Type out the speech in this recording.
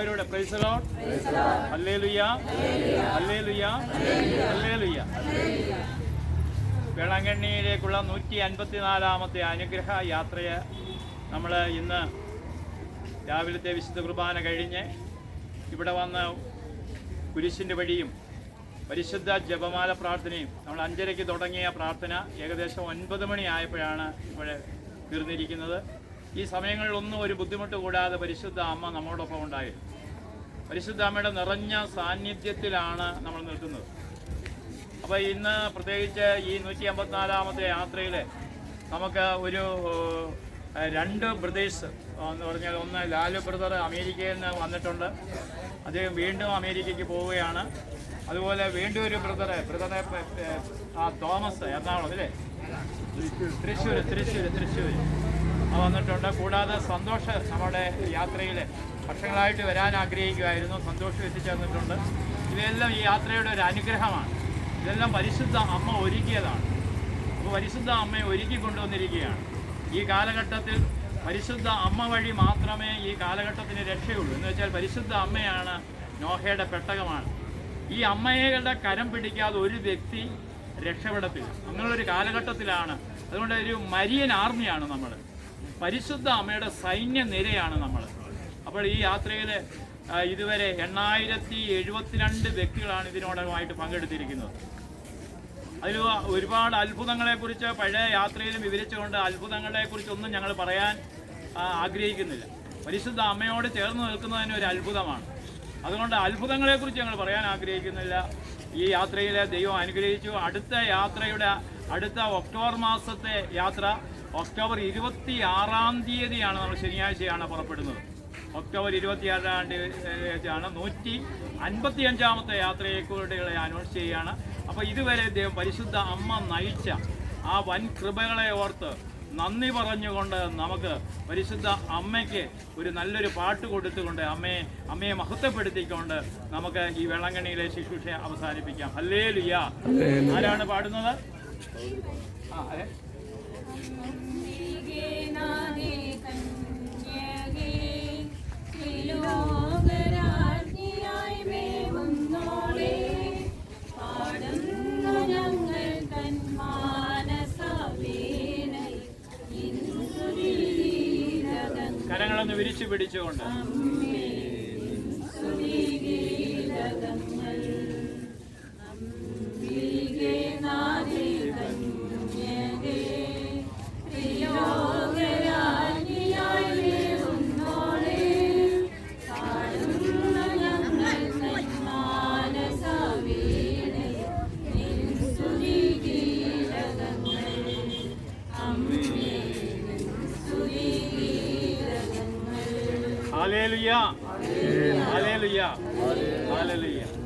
എല്ലാവരും praise the Lord, hallelujah, hallelujah, hallelujah. വേളാങ്കണ്ണിയിലേക്കുള്ള 154-ാമത്തെ അനുഗ്രഹ യാത്രയെ നമ്മൾ ഇന്ന് രാവിലത്തെ വിശുദ്ധ കുർബാന കഴിഞ്ഞ് ഇവിടെ വന്ന് കുരിശിൻ്റെ വഴിയും പരിശുദ്ധ ജപമാല പ്രാർത്ഥനയും നമ്മൾ 5:30-ക്ക് തുടങ്ങിയ പ്രാർത്ഥന ഏകദേശം 9 മണിയായപ്പോഴാണ് ഇവിടെ തീർന്നിരിക്കുന്നത്. ഈ സമയങ്ങളിലൊന്നും ഒരു ബുദ്ധിമുട്ട് കൂടാതെ പരിശുദ്ധ അമ്മ നമ്മോടൊപ്പം ഉണ്ടായിരുന്നു. പരിശുദ്ധ അമ്മയുടെ നിറഞ്ഞ സാന്നിധ്യത്തിലാണ് നമ്മൾ നിൽക്കുന്നത്. അപ്പോൾ ഇന്ന് പ്രത്യേകിച്ച് ഈ 154-ാമത്തെ യാത്രയിൽ നമുക്ക് ഒരു 2 ബ്രദേഴ്സ് എന്ന് പറഞ്ഞാൽ, ഒന്ന് ലാലു ബ്രദർ അമേരിക്കയിൽ നിന്ന് വന്നിട്ടുണ്ട്. അദ്ദേഹം വീണ്ടും അമേരിക്കയ്ക്ക് പോവുകയാണ്. അതുപോലെ വീണ്ടും ഒരു ബ്രദറെ തോമസ് എറണാകുളം അല്ലേ, തൃശ്ശൂർ വന്നിട്ടുണ്ട്. കൂടാതെ സന്തോഷ് നമ്മുടെ യാത്രയിൽ വർഷങ്ങളായിട്ട് വരാൻ ആഗ്രഹിക്കുമായിരുന്നു. സന്തോഷം എത്തിച്ചേർന്നിട്ടുണ്ട്. ഇതെല്ലാം ഈ യാത്രയുടെ ഒരു അനുഗ്രഹമാണ്. ഇതെല്ലാം പരിശുദ്ധ അമ്മ ഒരുക്കിയതാണ്. അപ്പോൾ പരിശുദ്ധ അമ്മയെ ഒരുക്കി കൊണ്ടുവന്നിരിക്കുകയാണ്. ഈ കാലഘട്ടത്തിൽ പരിശുദ്ധ അമ്മ വഴി മാത്രമേ ഈ കാലഘട്ടത്തിന് രക്ഷയുള്ളൂ. എന്ന് വെച്ചാൽ പരിശുദ്ധ അമ്മയാണ് നോഹയുടെ പെട്ടകമാണ്. ഈ അമ്മയുടെ കരം പിടിക്കാതെ ഒരു വ്യക്തി രക്ഷപ്പെടത്തില്ല. അങ്ങനെയുള്ളൊരു കാലഘട്ടത്തിലാണ്. അതുകൊണ്ട് ഒരു മരിയൻ ആർമിയാണ് നമ്മൾ, പരിശുദ്ധ അമ്മയുടെ സൈന്യ നിരയാണ് നമ്മൾ. അപ്പോൾ ഈ യാത്രയിൽ ഇതുവരെ 8072 വ്യക്തികളാണ് ഇതിനോടകമായിട്ട് പങ്കെടുത്തിരിക്കുന്നത്. അതിൽ ഒരുപാട് അത്ഭുതങ്ങളെക്കുറിച്ച് പഴയ യാത്രയിലും വിവരിച്ചുകൊണ്ട് അത്ഭുതങ്ങളെക്കുറിച്ചൊന്നും ഞങ്ങൾ പറയാൻ ആഗ്രഹിക്കുന്നില്ല. പരിശുദ്ധ അമ്മയോട് ചേർന്ന് നിൽക്കുന്നതിന് ഒരു അത്ഭുതമാണ്. അതുകൊണ്ട് അത്ഭുതങ്ങളെക്കുറിച്ച് ഞങ്ങൾ പറയാൻ ആഗ്രഹിക്കുന്നില്ല. ഈ യാത്രയിൽ ദൈവം അനുഗ്രഹിച്ചു. അടുത്ത ഒക്ടോബർ മാസത്തെ യാത്ര ഒക്ടോബർ 26-ാം തീയതിയാണ്. നമ്മൾ ശനിയാഴ്ചയാണ് പുറപ്പെടുന്നത്. ഒക്ടോബർ 26-ാം തീയതിയാണ് 155-ാമത്തെ യാത്രയെക്കുറിച്ച് അനൗൺസ് ചെയ്യുകയാണ്. അപ്പോൾ ഇതുവരെ ദൈവം പരിശുദ്ധ അമ്മ നയിച്ച ആ വൻ കൃപകളെ ഓർത്ത് നന്ദി പറഞ്ഞുകൊണ്ട് നമുക്ക് പരിശുദ്ധ അമ്മയ്ക്ക് ഒരു നല്ലൊരു പാട്ട് കൊടുത്തുകൊണ്ട് അമ്മയെ മഹത്വപ്പെടുത്തിക്കൊണ്ട് നമുക്ക് ഈ വേളാങ്കണ്ണിയിലെ ശുശ്രൂഷ അവസാനിപ്പിക്കാം. ഹല്ലേലൂയ. ആരാണ് പാടുന്നത്? അതെ, കരങ്ങളൊന്ന് വിരിച്ചു പിടിച്ചുകൊണ്ട് Hallelujah. Hallelujah. Hallelujah.